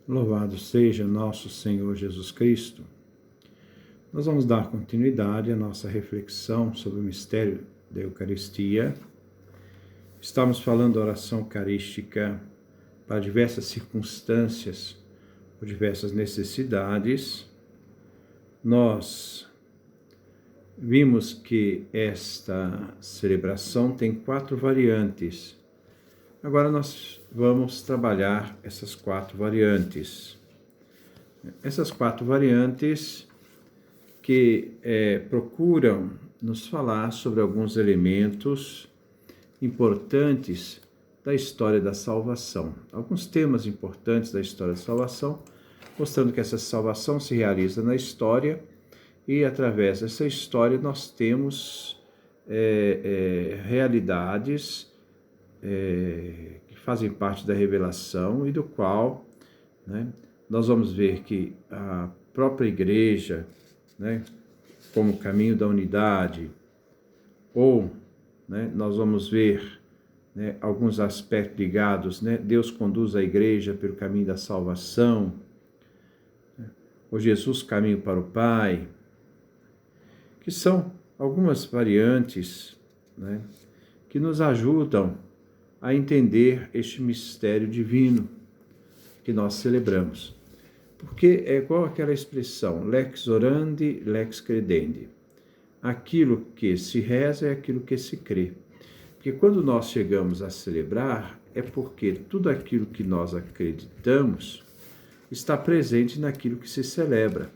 Louvado seja nosso Senhor Jesus Cristo. Nós vamos dar continuidade à nossa reflexão sobre o mistério da Eucaristia. Estamos falando da oração eucarística para diversas circunstâncias ou diversas necessidades. Nós vimos que esta celebração tem 4 variantes. Agora nós vamos trabalhar essas 4 variantes. Essas 4 variantes que procuram nos falar sobre alguns elementos importantes da história da salvação. Alguns temas importantes da história da salvação, mostrando que essa salvação se realiza na história e através dessa história nós temos realidades que fazem parte da revelação e do qual, nós vamos ver que a própria igreja, como caminho da unidade, ou nós vamos ver alguns aspectos ligados, Deus conduz a igreja pelo caminho da salvação, ou Jesus caminho para o Pai, que são algumas variantes que nos ajudam a entender este mistério divino que nós celebramos. Porque é igual aquela expressão, lex orandi, lex credendi. Aquilo que se reza é aquilo que se crê. Porque quando nós chegamos a celebrar, é porque tudo aquilo que nós acreditamos está presente naquilo que se celebra.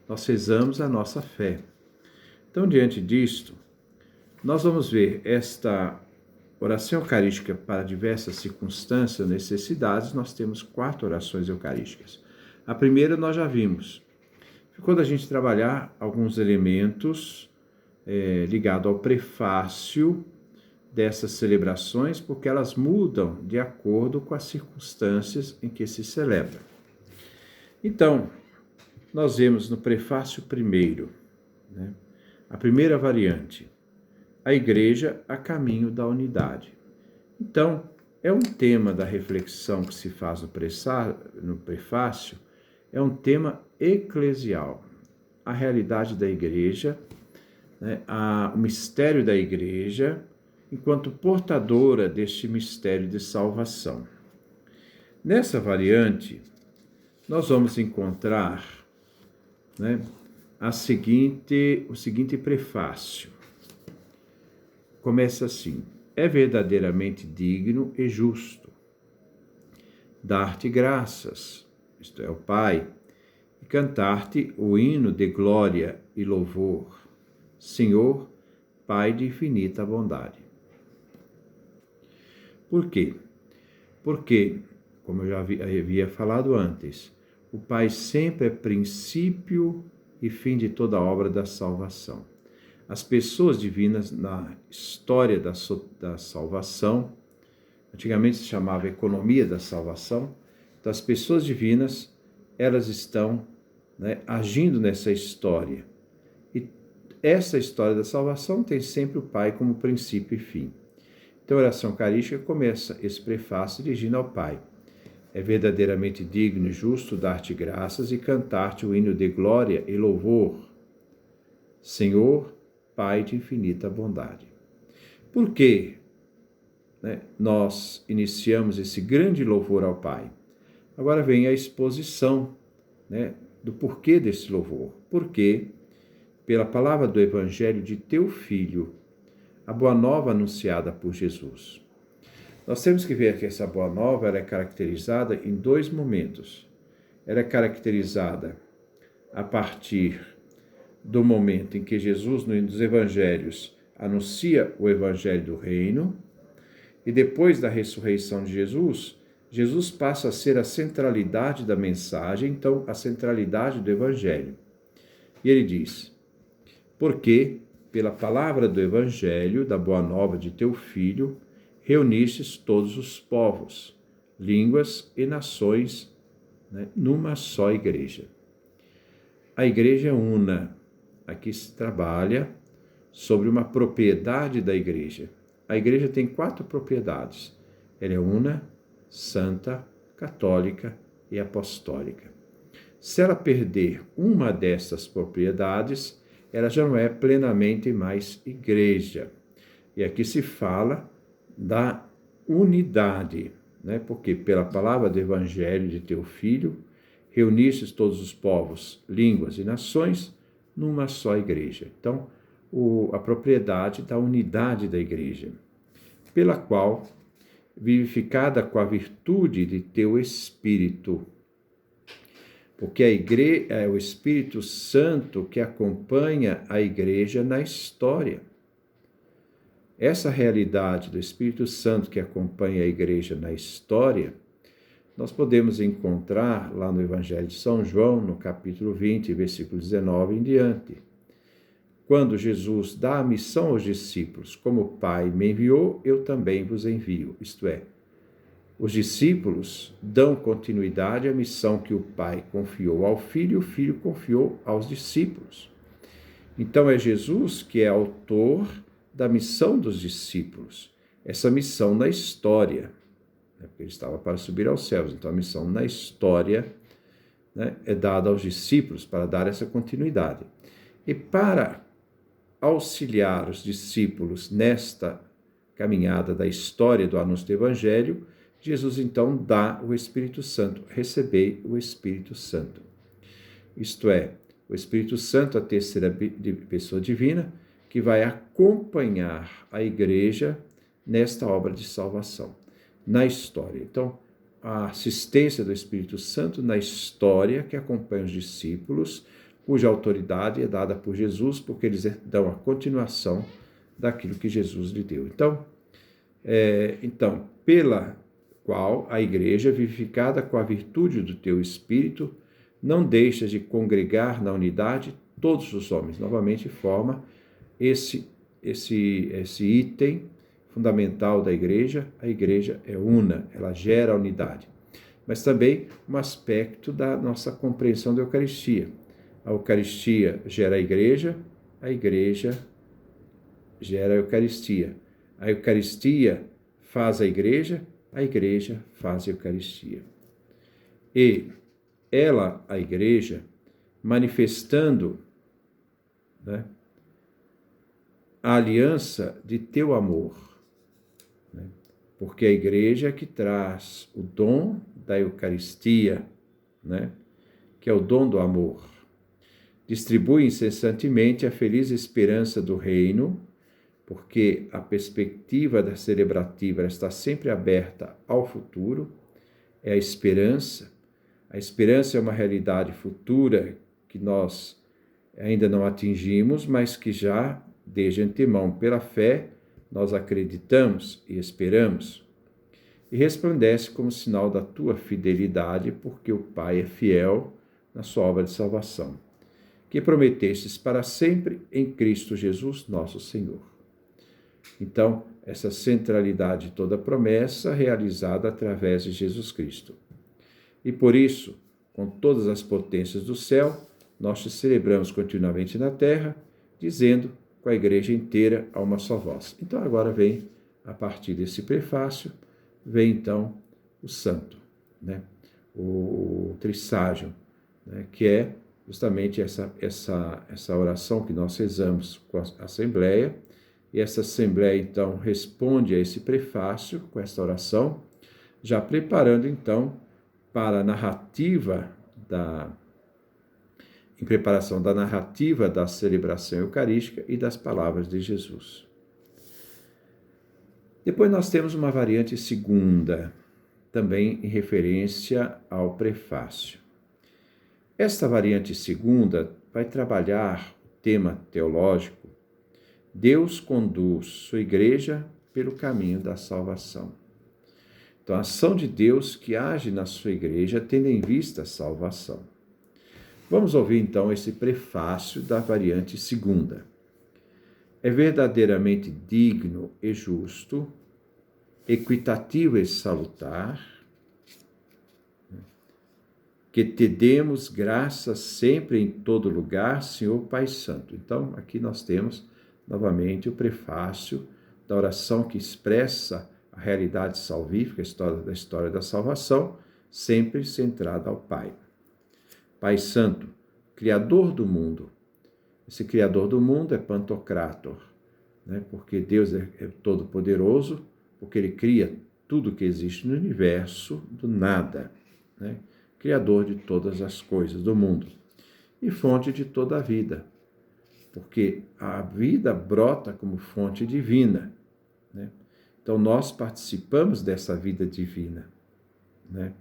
Nós rezamos a nossa fé. Então, diante disto, nós vamos ver esta oração eucarística para diversas circunstâncias, necessidades. Nós temos 4 orações eucarísticas. A primeira nós já vimos. Quando a gente trabalhar alguns elementos ligados ao prefácio dessas celebrações, porque elas mudam de acordo com as circunstâncias em que se celebra. Então, nós vemos no prefácio primeiro, a primeira variante, a igreja a caminho da unidade. Então, é um tema da reflexão que se faz no prefácio, é um tema eclesial. A realidade da igreja, o mistério da igreja, enquanto portadora deste mistério de salvação. Nessa variante, nós vamos encontrar o seguinte prefácio. Começa assim: é verdadeiramente digno e justo dar-te graças, isto é, o Pai, e cantar-te o hino de glória e louvor, Senhor, Pai de infinita bondade. Por quê? Porque, como eu já havia falado antes, o Pai sempre é princípio e fim de toda a obra da salvação. As pessoas divinas na história da salvação, antigamente se chamava economia da salvação, então as pessoas divinas, elas estão agindo nessa história. E essa história da salvação tem sempre o Pai como princípio e fim. Então a oração eucarística começa esse prefácio dirigindo ao Pai. É verdadeiramente digno e justo dar-te graças e cantar-te o hino de glória e louvor, Senhor, Pai de infinita bondade. Por que nós iniciamos esse grande louvor ao Pai? Agora vem a exposição do porquê desse louvor. Porque, pela palavra do Evangelho de teu Filho, a boa nova anunciada por Jesus. Nós temos que ver que essa boa nova ela é caracterizada em 2 momentos. Ela é caracterizada a partir do momento em que Jesus, nos evangelhos, anuncia o evangelho do reino, e depois da ressurreição de Jesus, Jesus passa a ser a centralidade da mensagem, então a centralidade do evangelho. E ele diz: porque, pela palavra do evangelho, da boa nova de teu Filho, reunistes todos os povos, línguas e nações numa só igreja. A igreja é una. Aqui se trabalha sobre uma propriedade da igreja. A igreja tem 4 propriedades. Ela é una, santa, católica e apostólica. Se ela perder uma dessas propriedades, ela já não é plenamente mais igreja. E aqui se fala da unidade, né? Porque pela palavra do evangelho de teu filho, reunistes todos os povos, línguas e nações numa só igreja. Então, a propriedade da unidade da igreja, pela qual, vivificada com a virtude de teu Espírito, porque a igreja é o Espírito Santo que acompanha a igreja na história. Essa realidade do Espírito Santo que acompanha a igreja na história, nós podemos encontrar lá no Evangelho de São João, no capítulo 20, versículo 19 em diante. Quando Jesus dá a missão aos discípulos, como o Pai me enviou, eu também vos envio. Isto é, os discípulos dão continuidade à missão que o Pai confiou ao Filho e o Filho confiou aos discípulos. Então é Jesus que é autor da missão dos discípulos, essa missão na história, né? Porque ele estava para subir aos céus, então a missão na história, né, é dada aos discípulos para dar essa continuidade. E para auxiliar os discípulos nesta caminhada da história do anúncio do Evangelho, Jesus então dá o Espírito Santo, recebei o Espírito Santo. Isto é, o Espírito Santo, a terceira pessoa divina, que vai acompanhar a igreja nesta obra de salvação, na história. Então, a assistência do Espírito Santo na história que acompanha os discípulos, cuja autoridade é dada por Jesus, porque eles dão a continuação daquilo que Jesus lhe deu. Então, pela qual a igreja, vivificada com a virtude do teu Espírito, não deixa de congregar na unidade todos os homens. Novamente forma esse item fundamental da igreja. A igreja é una, ela gera unidade. Mas também um aspecto da nossa compreensão da Eucaristia. A Eucaristia gera a igreja gera a Eucaristia. A Eucaristia faz a igreja faz a Eucaristia. E ela, a igreja, manifestando, né, a aliança de teu amor, né? Porque a igreja é que traz o dom da Eucaristia, né? Que é o dom do amor. Distribui incessantemente a feliz esperança do reino, porque a perspectiva da celebrativa está sempre aberta ao futuro, é a esperança. A esperança é uma realidade futura que nós ainda não atingimos, mas que já, desde antemão, pela fé, nós acreditamos e esperamos. E resplandece como sinal da tua fidelidade, porque o Pai é fiel na sua obra de salvação, que prometestes para sempre em Cristo Jesus, nosso Senhor. Então, essa centralidade de toda promessa realizada através de Jesus Cristo. E por isso, com todas as potências do céu, nós te celebramos continuamente na terra, dizendo com a igreja inteira a uma só voz. Então agora vem, a partir desse prefácio, vem então o santo, né? O trisságio, né? Que é justamente essa oração que nós rezamos com a Assembleia, e essa Assembleia então responde a esse prefácio com essa oração, já preparando então para a narrativa em preparação da narrativa da celebração eucarística e das palavras de Jesus. Depois nós temos uma variante segunda, também em referência ao prefácio. Esta variante segunda vai trabalhar o tema teológico: Deus conduz sua igreja pelo caminho da salvação. Então, a ação de Deus que age na sua igreja tendo em vista a salvação. Vamos ouvir então esse prefácio da variante segunda. É verdadeiramente digno e justo, equitativo e salutar, que te demos graças sempre em todo lugar, Senhor Pai Santo. Então, aqui nós temos novamente o prefácio da oração que expressa a realidade salvífica, a história da salvação, sempre centrada ao Pai. Pai Santo, Criador do mundo. Esse Criador do mundo é Pantocrator, né? Porque Deus é todo-poderoso, porque Ele cria tudo que existe no universo do nada, né? Criador de todas as coisas do mundo e fonte de toda a vida, porque a vida brota como fonte divina, né? Então nós participamos dessa vida divina, né?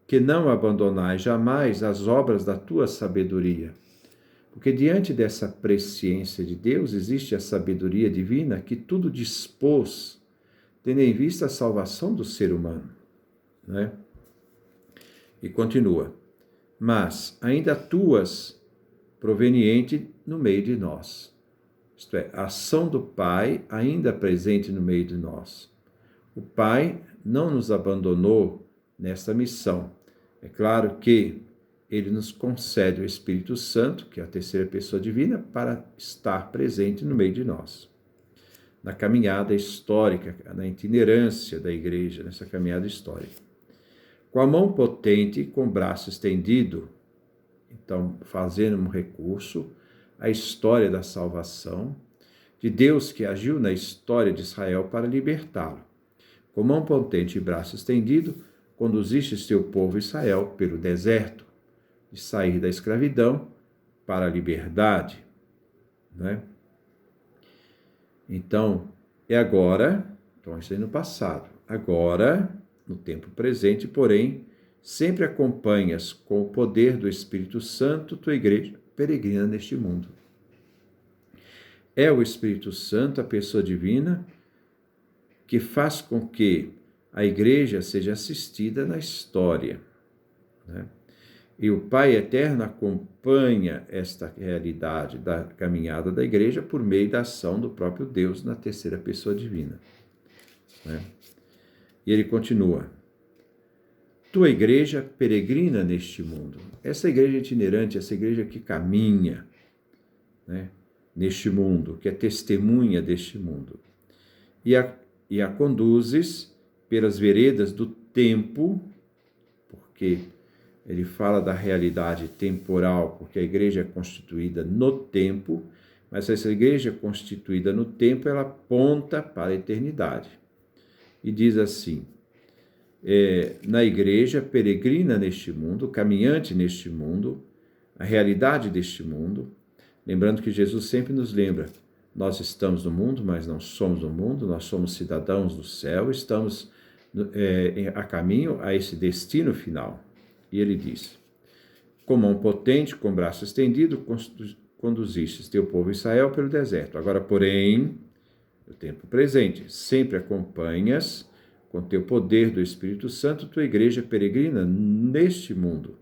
Que não abandonai jamais as obras da tua sabedoria, porque diante dessa presciência de Deus existe a sabedoria divina que tudo dispôs, tendo em vista a salvação do ser humano, né? E continua, mas ainda atuas proveniente no meio de nós, isto é, a ação do Pai ainda presente no meio de nós. O Pai não nos abandonou nesta missão. É claro que Ele nos concede o Espírito Santo, que é a terceira pessoa divina, para estar presente no meio de nós. Na caminhada histórica, na itinerância da igreja, nessa caminhada histórica. Com a mão potente e com o braço estendido, então, fazendo um recurso à história da salvação, de Deus que agiu na história de Israel para libertá-lo. Com mão potente e braço estendido, conduziste teu povo Israel pelo deserto, de sair da escravidão para a liberdade, né? Então, é agora, então isso é no passado, agora, no tempo presente, porém, sempre acompanhas com o poder do Espírito Santo tua igreja peregrina neste mundo. É o Espírito Santo, a pessoa divina, que faz com que a igreja seja assistida na história, né? E o Pai Eterno acompanha esta realidade da caminhada da igreja por meio da ação do próprio Deus na terceira pessoa divina, né? E ele continua, tua igreja peregrina neste mundo. Essa igreja itinerante, essa igreja que caminha, né, neste mundo, que é testemunha deste mundo. E a conduzes pelas veredas do tempo, porque ele fala da realidade temporal, porque a igreja é constituída no tempo, mas essa igreja constituída no tempo, ela aponta para a eternidade. E diz assim, na igreja peregrina neste mundo, caminhante neste mundo, a realidade deste mundo, lembrando que Jesus sempre nos lembra, nós estamos no mundo, mas não somos do mundo, nós somos cidadãos do céu, estamos a caminho a esse destino final. E ele diz, com mão potente, com braço estendido, conduzistes teu povo Israel pelo deserto. Agora, porém, no tempo presente, sempre acompanhas com teu poder do Espírito Santo, tua igreja peregrina neste mundo,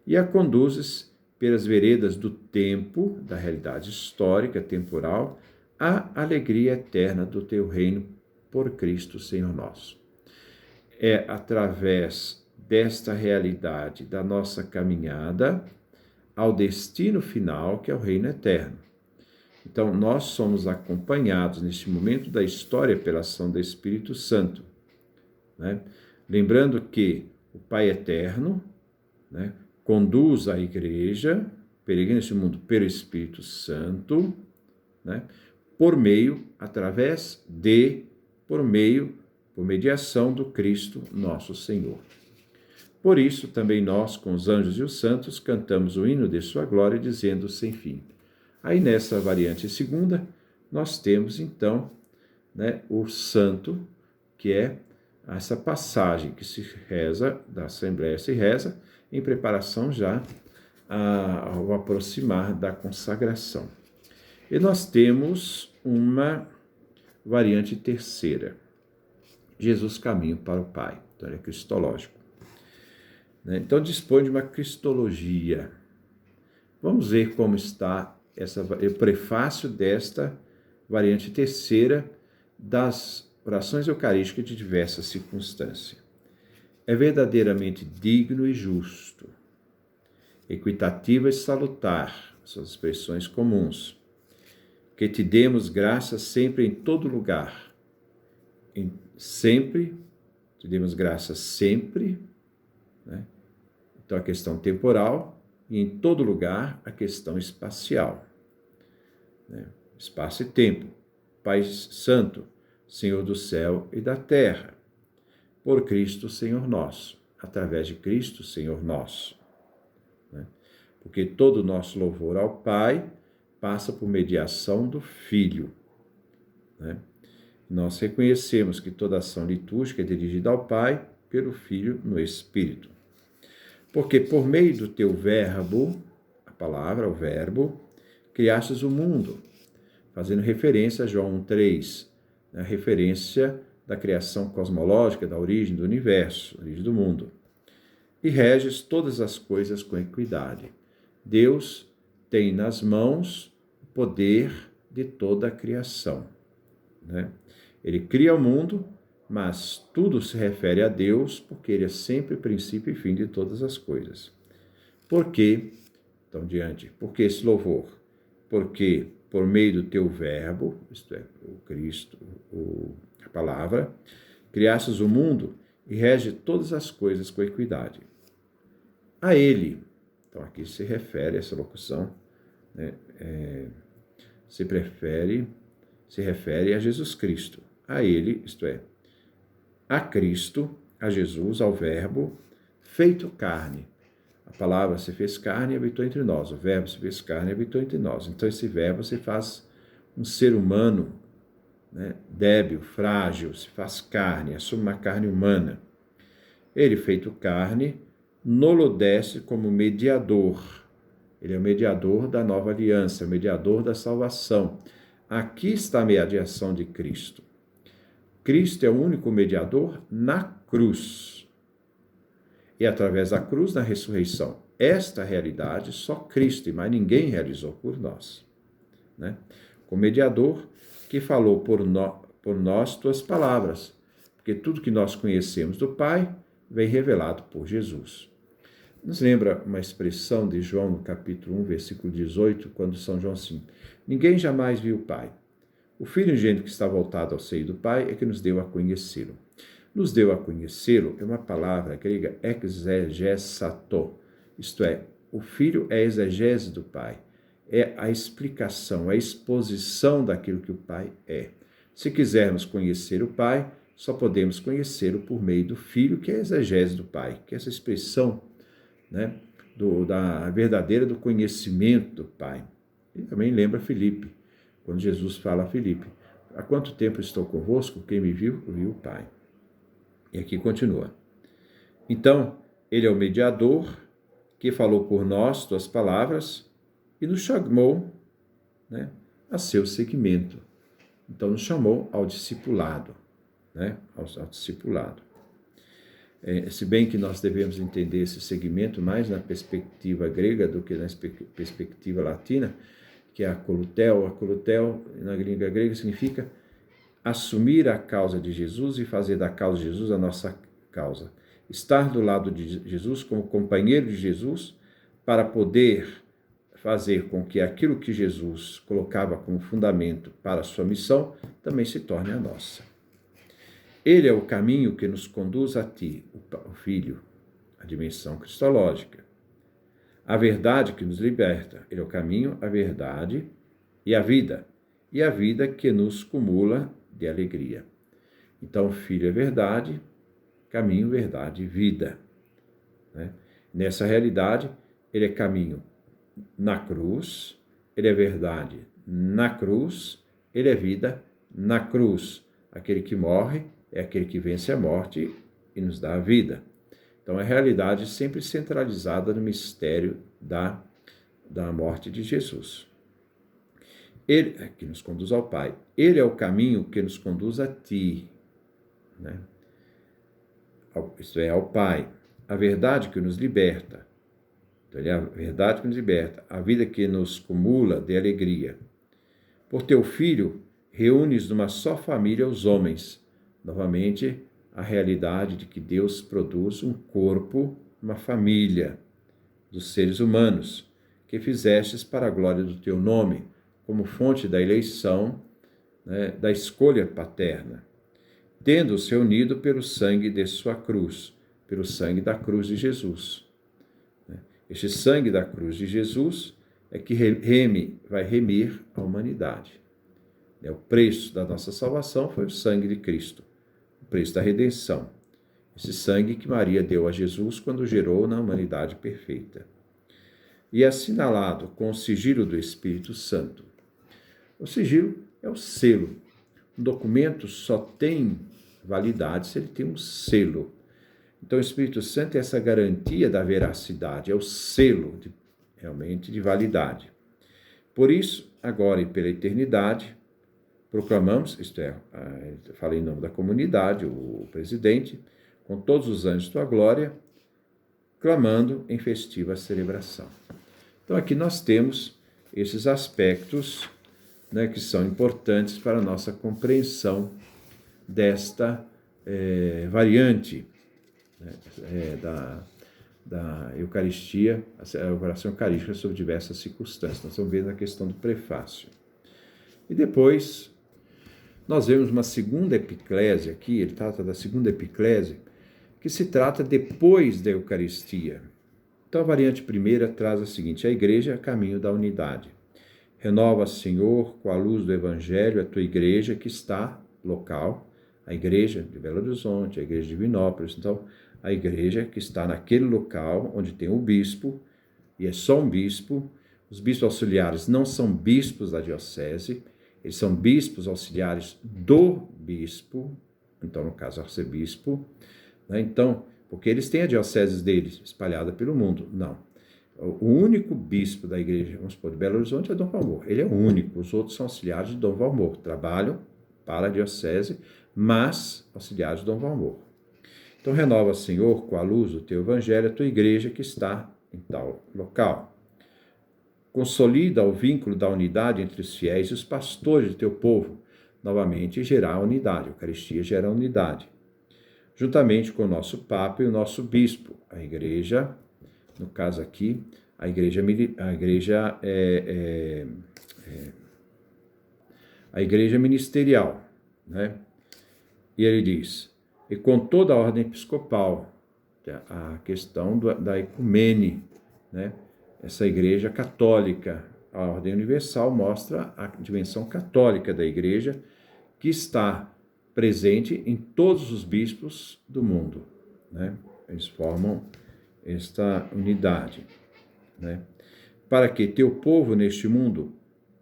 e a conduzes pelas veredas do tempo, da realidade histórica, temporal, à alegria eterna do teu reino por Cristo, Senhor nosso. É através desta realidade da nossa caminhada ao destino final, que é o reino eterno. Então, nós somos acompanhados neste momento da história pela ação do Espírito Santo, né? Lembrando que o Pai Eterno, né, conduz a igreja, peregrina neste mundo pelo Espírito Santo, né, por mediação do Cristo nosso Senhor. Por isso, também nós, com os anjos e os santos, cantamos o hino de sua glória, dizendo sem fim. Aí, nessa variante segunda, nós temos, então, né, o santo, que é essa passagem que se reza, da Assembleia se reza, em preparação já ao aproximar da consagração. E nós temos uma variante terceira, Jesus caminho para o Pai, então é cristológico. Então dispõe de uma cristologia. Vamos ver como está o prefácio desta variante terceira das orações eucarísticas de diversas circunstâncias. É verdadeiramente digno e justo, equitativo e salutar, são as expressões comuns, que te demos graças sempre em todo lugar, sempre te demos graças sempre, né? Então, a questão temporal e, em todo lugar, a questão espacial, né? Espaço e tempo. Pai Santo, Senhor do céu e da terra, por Cristo, Senhor nosso, através de Cristo, Senhor nosso, né? Porque todo o nosso louvor ao Pai passa por mediação do Filho, né? Nós reconhecemos que toda ação litúrgica é dirigida ao Pai pelo Filho no Espírito. Porque por meio do teu verbo, a palavra, o verbo, criastes o mundo, fazendo referência a João 1,3, a referência da criação cosmológica, da origem do universo, origem do mundo. E reges todas as coisas com equidade. Deus tem nas mãos o poder de toda a criação, né? Ele cria o mundo, mas tudo se refere a Deus, porque Ele é sempre princípio e fim de todas as coisas. Por quê? Então, diante, por que esse louvor? Porque, por meio do teu verbo, isto é, o Cristo, a palavra, criastes o mundo e rege todas as coisas com equidade. A Ele, então aqui se refere, essa locução, né, se refere a Jesus Cristo. A Ele, isto é, a Cristo, a Jesus, ao Verbo, feito carne. A palavra se fez carne e habitou entre nós. O Verbo se fez carne e habitou entre nós. Então, esse Verbo se faz um ser humano, né, débil, frágil, se faz carne, assume uma carne humana. Ele, feito carne, nolo desce como mediador. Ele é o mediador da nova aliança, o mediador da salvação. Aqui está a mediação de Cristo. Cristo é o único mediador na cruz. E através da cruz, na ressurreição. Esta realidade só Cristo e mais ninguém realizou por nós, né? O mediador que falou por nós tuas palavras, porque tudo que nós conhecemos do Pai vem revelado por Jesus. Nos lembra uma expressão de João no capítulo 1, versículo 18, quando São João assim: ninguém jamais viu o Pai. O Filho unigênito que está voltado ao seio do Pai é que nos deu a conhecê-lo. Nos deu a conhecê-lo é uma palavra grega exegesato, isto é, o Filho é a exegese do Pai, é a explicação, a exposição daquilo que o Pai é. Se quisermos conhecer o Pai, só podemos conhecê-lo por meio do Filho, que é a exegese do Pai, que é essa expressão, né, da verdadeira do conhecimento do Pai. E também lembra Filipe, quando Jesus fala a Filipe: há quanto tempo estou convosco? Quem me viu, viu o Pai. E aqui continua. Então, ele é o mediador que falou por nós tuas palavras e nos chamou, né, a seu seguimento. Então, nos chamou ao discipulado, né, ao discipulado. Se bem que nós devemos entender esse segmento mais na perspectiva grega do que na perspectiva latina, que é a colutel. A colutel, na língua grega, significa assumir a causa de Jesus e fazer da causa de Jesus a nossa causa. Estar do lado de Jesus como companheiro de Jesus para poder fazer com que aquilo que Jesus colocava como fundamento para a sua missão também se torne a nossa. Ele é o caminho que nos conduz a ti, o Filho, a dimensão cristológica. A verdade que nos liberta. Ele é o caminho, a verdade e a vida. E a vida que nos cumula de alegria. Então, o Filho é verdade, caminho, verdade e vida, né? Nessa realidade, ele é caminho na cruz, ele é verdade na cruz, ele é vida na cruz. Aquele que morre é aquele que vence a morte e nos dá a vida. Então, é a realidade sempre centralizada no mistério da morte de Jesus. Ele é que nos conduz ao Pai. Ele é o caminho que nos conduz a ti, né? Isto é, ao Pai. A verdade que nos liberta. Então, ele é a verdade que nos liberta. A vida que nos cumula de alegria. Por teu Filho, reúnes numa só família os homens. Novamente, a realidade de que Deus produz um corpo, uma família dos seres humanos, que fizestes para a glória do teu nome, como fonte da eleição, né, da escolha paterna. tendo-se unido pelo sangue de sua cruz, pelo sangue da cruz de Jesus. Este sangue da cruz de Jesus é que vai remir a humanidade. O preço da nossa salvação foi o sangue de Cristo, o preço da redenção. Esse sangue que Maria deu a Jesus quando gerou na humanidade perfeita. E é assinalado com o sigilo do Espírito Santo. O sigilo é o selo. Um documento só tem validade se ele tem um selo. Então, o Espírito Santo é essa garantia da veracidade, é o selo realmente de validade. Por isso, agora e pela eternidade, proclamamos, isto é, falei em nome da comunidade, o presidente, com todos os anjos de tua glória, clamando em festiva celebração. Então, aqui nós temos esses aspectos, né, que são importantes para a nossa compreensão desta variante, né, da Eucaristia, a oração eucarística sob diversas circunstâncias. Nós estamos vendo a questão do prefácio. E depois, nós vemos uma segunda epiclésia aqui, ele trata da segunda epiclésia, que se trata depois da Eucaristia. Então, a variante primeira traz a seguinte: a igreja é o caminho da unidade. Renova, Senhor, com a luz do Evangelho, a tua igreja que está local, a igreja de Belo Horizonte, a igreja de Vinópolis. Então, a igreja que está naquele local onde tem o bispo, e é só um bispo. Os bispos auxiliares não são bispos da diocese, eles são bispos auxiliares do bispo, então, no caso, arcebispo, né? Então, porque eles têm a diocese deles espalhada pelo mundo. Não. O único bispo da igreja, vamos supor, de Belo Horizonte é Dom Valmor. Ele é o único, os outros são auxiliares de Dom Valmor, trabalham para a diocese, mas auxiliares de Dom Valmor. Então, renova, Senhor, com a luz do teu evangelho, a tua igreja que está em tal local. Consolida o vínculo da unidade entre os fiéis e os pastores do teu povo. Novamente, gerar unidade. A Eucaristia gera unidade. Juntamente com o nosso Papa e o nosso Bispo, a igreja, no caso aqui, a igreja ministerial, né? E ele diz, e com toda a ordem episcopal, a questão da ecumene, né? Essa igreja católica, a ordem universal mostra a dimensão católica da igreja, que está presente em todos os bispos do mundo, né? Eles formam esta unidade, né? Para que teu povo neste mundo,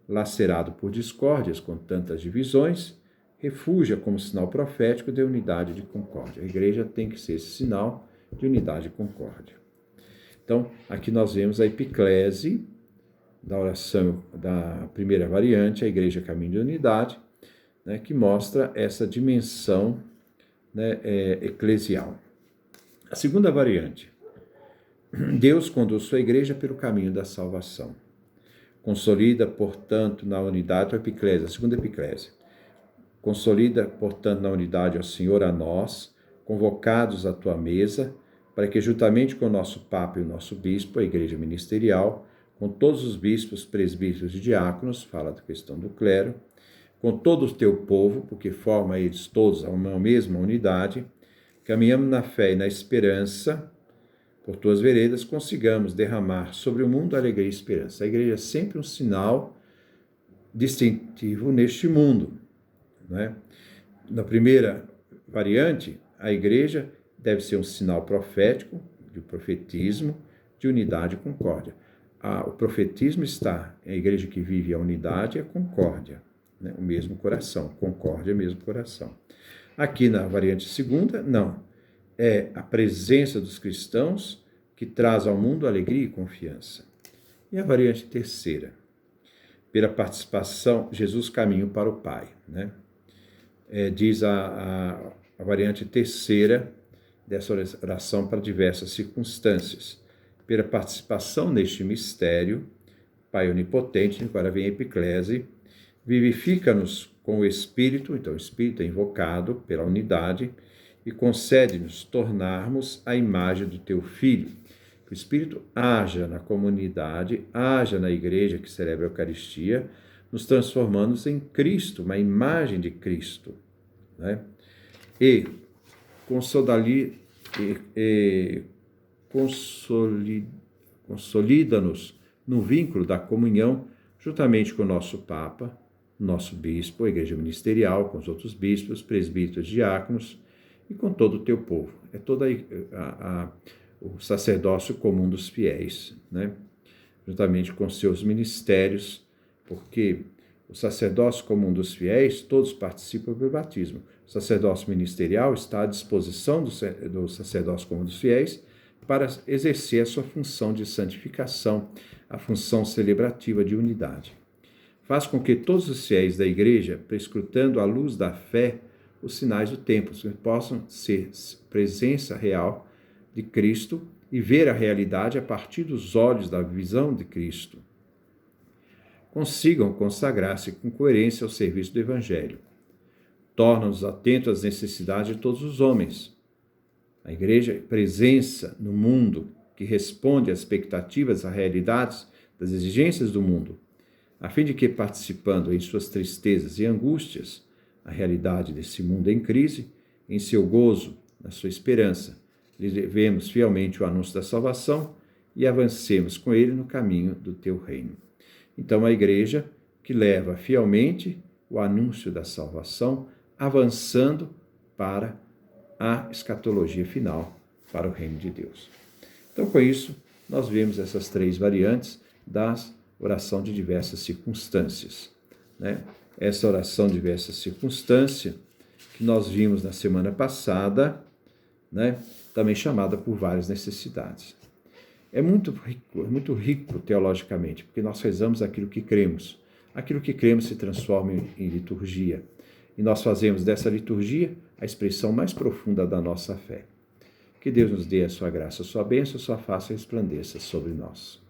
lacerado por discórdias com tantas divisões, refugia como sinal profético de unidade e de concórdia. A igreja tem que ser esse sinal de unidade e concórdia. Então, aqui nós vemos a epiclese da oração da primeira variante, a igreja caminho de unidade, né, que mostra essa dimensão, né, eclesial. A segunda variante, Deus conduz sua igreja pelo caminho da salvação. Consolida, portanto, na unidade a epiclésia, a segunda epiclésia. Consolida, portanto, na unidade, ó Senhor, a nós, convocados à tua mesa, para que, juntamente com o nosso Papa e o nosso Bispo, a Igreja Ministerial, com todos os bispos, presbíteros e diáconos, fala da questão do clero, com todo o teu povo, porque forma eles todos uma mesma unidade, caminhamos na fé e na esperança, por tuas veredas, consigamos derramar sobre o mundo alegria e esperança. A igreja é sempre um sinal distintivo neste mundo, né? Na primeira variante, a igreja deve ser um sinal profético, de profetismo, de unidade e concórdia. O profetismo está em a igreja que vive a unidade e a concórdia, né? O mesmo coração, concórdia, mesmo coração. Aqui na variante segunda, não. É a presença dos cristãos que traz ao mundo alegria e confiança. E a variante terceira, pela participação, Jesus caminho para o Pai, né? Diz a variante terceira dessa oração para diversas circunstâncias. Pela participação neste mistério, Pai onipotente, agora vem a epiclese, vivifica-nos com o Espírito, então o Espírito é invocado pela unidade, e concede-nos tornarmos a imagem do teu Filho. Que o Espírito haja na comunidade, haja na igreja que celebra a Eucaristia, nos transformando em Cristo, uma imagem de Cristo, né? e consolida-nos no vínculo da comunhão, juntamente com o nosso Papa, nosso Bispo, a Igreja Ministerial, com os outros bispos, presbíteros, diáconos e com todo o teu povo. É todo o sacerdócio comum dos fiéis, né? Juntamente com seus ministérios, porque o sacerdócio comum dos fiéis, todos participam do batismo. O sacerdócio ministerial está à disposição do sacerdócio comum dos fiéis para exercer a sua função de santificação, a função celebrativa de unidade. Faz com que todos os fiéis da Igreja, prescrutando à luz da fé os sinais do tempo, possam ser presença real de Cristo e ver a realidade a partir dos olhos da visão de Cristo. Consigam consagrar-se com coerência ao serviço do Evangelho. Torna-nos atentos às necessidades de todos os homens. A Igreja é presença no mundo que responde às expectativas, às realidades, das exigências do mundo, a fim de que, participando em suas tristezas e angústias, a realidade desse mundo em crise, em seu gozo, na sua esperança, levemos fielmente o anúncio da salvação e avancemos com ele no caminho do teu reino. Então, a Igreja que leva fielmente o anúncio da salvação, avançando para a escatologia final, para o reino de Deus. Então, com isso, nós vemos essas 3 variantes da oração de diversas circunstâncias, né? Essa oração de diversas circunstâncias que nós vimos na semana passada, né? Também chamada por várias necessidades. É muito rico teologicamente, porque nós rezamos aquilo que cremos. Aquilo que cremos se transforma em liturgia. E nós fazemos dessa liturgia a expressão mais profunda da nossa fé. Que Deus nos dê a sua graça, a sua bênção, a sua face resplandeça sobre nós.